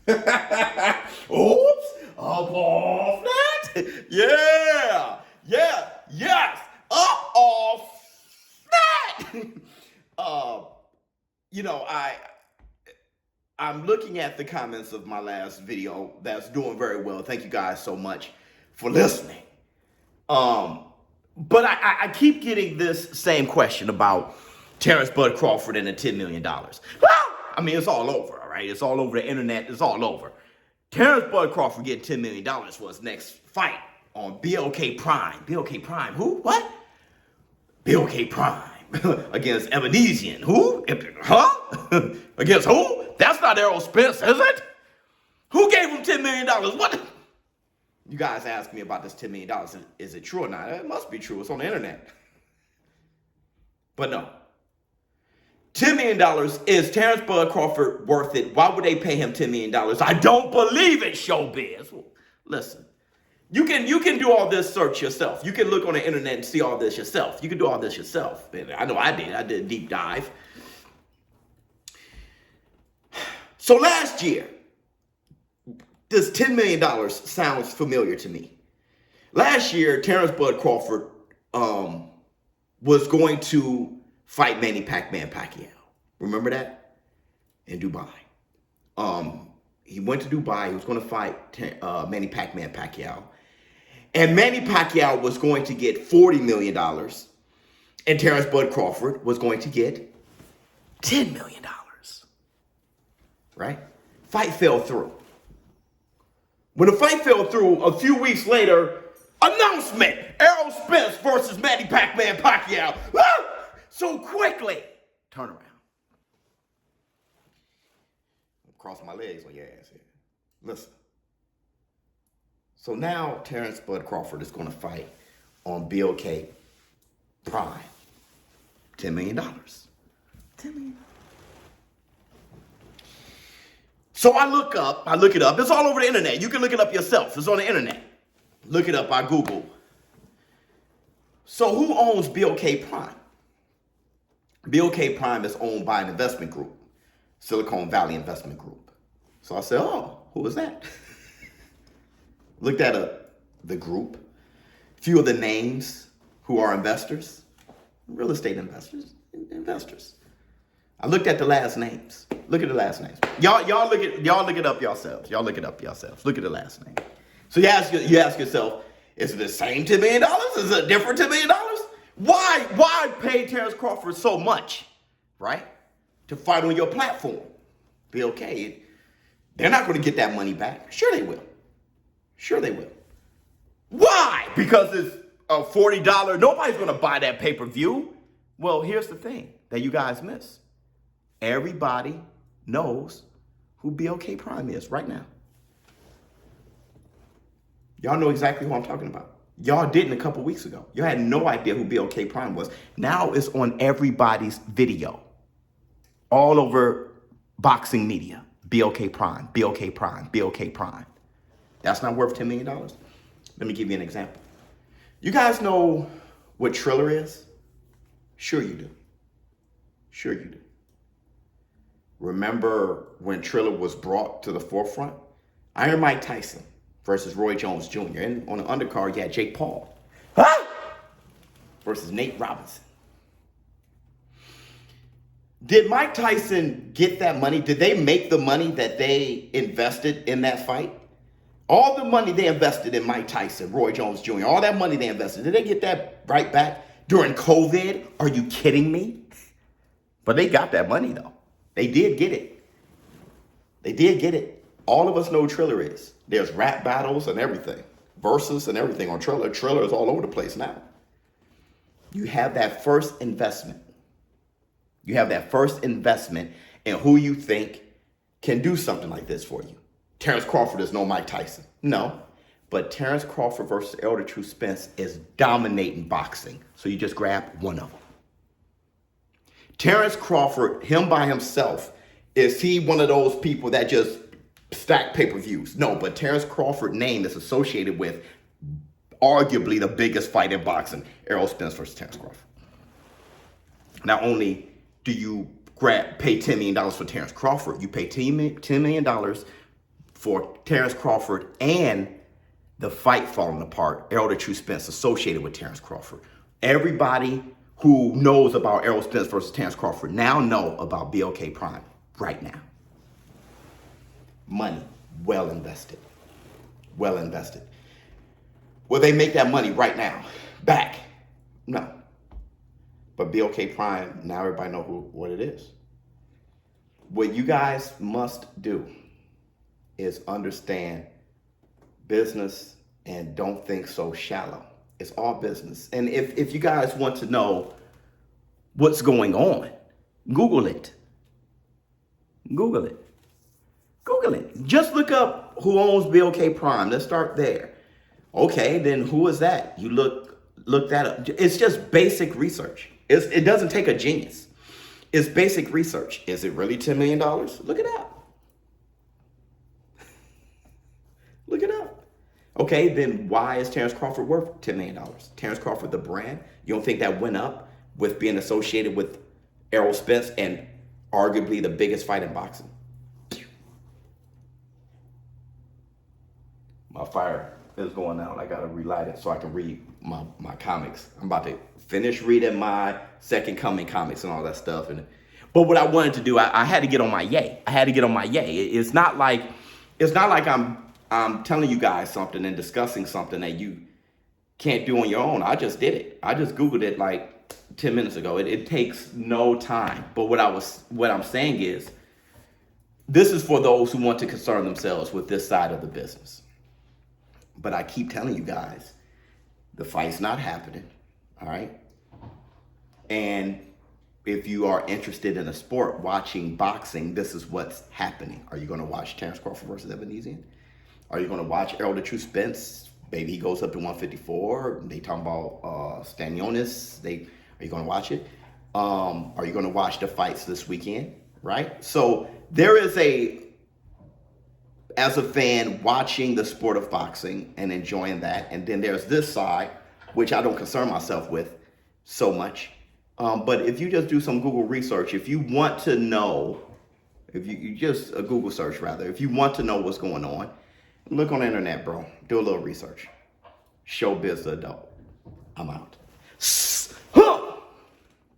Oops, up off that. Yeah, yes, up off that. uh, you know, I'm looking at the comments of my last video that's doing very well. Thank you guys so much for listening. But I keep getting this same question about Terence Bud Crawford and the $10 million. Well, I mean, it's all over, all right? It's all over the internet. It's all over. Terence Bud Crawford getting $10 million for his next fight on BLK Prime. BLK Prime, who? What? BLK Prime against Evanesian. Who? Huh? Against who? That's not Errol Spence, is it? Who gave him $10 million? What? You guys ask me about this $10 million. Is it true or not? It must be true. It's on the internet. But no. $10 million, is Terence Bud Crawford worth it? Why would they pay him $10 million? I don't believe it, showbiz. Listen, you can do all this search yourself. You can look on the internet and see all this yourself. You can do all this yourself. I know I did. I did a deep dive. So last year, this $10 million sounds familiar to me. Last year, Terence Bud Crawford was going to fight Manny Pacquiao. Remember that? In Dubai. He went to Dubai. He was going to fight Manny Pacquiao. And Manny Pacquiao was going to get $40 million. And Terence Bud Crawford was going to get $10 million. Right? Fight fell through. When the fight fell through, a few weeks later, announcement, Errol Spence versus Manny Pacquiao. So quickly. Turn around. Cross my legs on your ass here. Listen. So now Terence Bud Crawford is going to fight on BLK Prime. $10 million. $10 million. So I look it up. It's all over the internet. You can look it up yourself. It's on the internet. Look it up by Google. So who owns BLK Prime? BLK Prime is owned by an investment group, Silicon Valley Investment Group. So I said, oh, who is that? Looked at the group, few of the names who are investors, real estate investors. I looked at the last names. Look at the last names. Y'all look it up yourselves. Y'all look it up yourselves. Look at the last name. So you ask yourself, is it the same $10 million? Is it a different $10 million? Why pay Terence Crawford so much, right, to fight on your platform? Be okay. They're not going to get that money back. Sure they will. Sure they will. Why? Because it's a $40. Nobody's going to buy that pay-per-view. Well, here's the thing that you guys miss. Everybody knows who BLK Prime is right now. Y'all know exactly who I'm talking about. Y'all didn't a couple weeks ago. You had no idea who BLK Prime was. Now it's on everybody's video. All over boxing media. BLK Prime, BLK Prime, BLK Prime. That's not worth $10 million? Let me give you an example. You guys know what Triller is? Sure you do. Sure you do. Remember when Triller was brought to the forefront? Iron Mike Tyson versus Roy Jones Jr. And on the undercard, you had Jake Paul versus Nate Robinson. Did Mike Tyson get that money? Did they make the money that they invested in that fight? All the money they invested in Mike Tyson, Roy Jones Jr., all that money they invested, did they get that right back during COVID? Are you kidding me? But they got that money, though. They did get it. They did get it. All of us know Triller is. There's rap battles and everything. Versus and everything on Triller. Triller is all over the place now. You have that first investment. You have that first investment in who you think can do something like this for you. Terence Crawford is no Mike Tyson. No. But Terence Crawford versus Errol True Spence is dominating boxing. So you just grab one of them. Terence Crawford, him by himself, is he one of those people that just stack pay-per-views? No, but Terence Crawford's name is associated with arguably the biggest fight in boxing, Errol Spence versus Terence Crawford. Not only do you pay $10 million for Terence Crawford, you pay $10 million for Terence Crawford and the fight falling apart, Errol the True Spence associated with Terence Crawford. Everybody who knows about Errol Spence versus Terence Crawford now know about BLK Prime right now. Money well invested. Well invested. Will they make that money right now back? No. But BLK Prime, now everybody know what it is. What you guys must do is understand business and don't think so shallow. It's all business. And if you guys want to know what's going on, Google it. Google it. Google it. Just look up who owns BLK Prime. Let's start there. Okay, then who is that? You look that up. It's just basic research. It doesn't take a genius. It's basic research. Is it really $10 million? Look it up. Look it up. Okay, then why is Terence Crawford worth $10 million? Terence Crawford, the brand, you don't think that went up with being associated with Errol Spence and arguably the biggest fight in boxing? My fire is going out. I gotta relight it so I can read my comics. I'm about to finish reading my Second Coming comics and all that stuff. But what I wanted to do, I had to get on my yay. I had to get on my yay. It's not like I'm telling you guys something and discussing something that you can't do on your own. I just did it. I just Googled it like 10 minutes ago. It takes no time. But what I'm saying is, this is for those who want to concern themselves with this side of the business. But I keep telling you guys, the fight's not happening, all right? And if you are interested in a sport, watching boxing, this is what's happening. Are you going to watch Terence Crawford versus Ebenezian? Are you going to watch Errol the True Spence? Maybe he goes up to 154. They talking about Stanionis. Are you going to watch it? Are you going to watch the fights this weekend, right? So there is as a fan, watching the sport of boxing and enjoying that. And then there's this side, which I don't concern myself with so much. But if you just do some Google research, if you want to know, if you just a Google search rather, if you want to know what's going on, look on the internet, bro. Do a little research. Showbiz the adult. I'm out.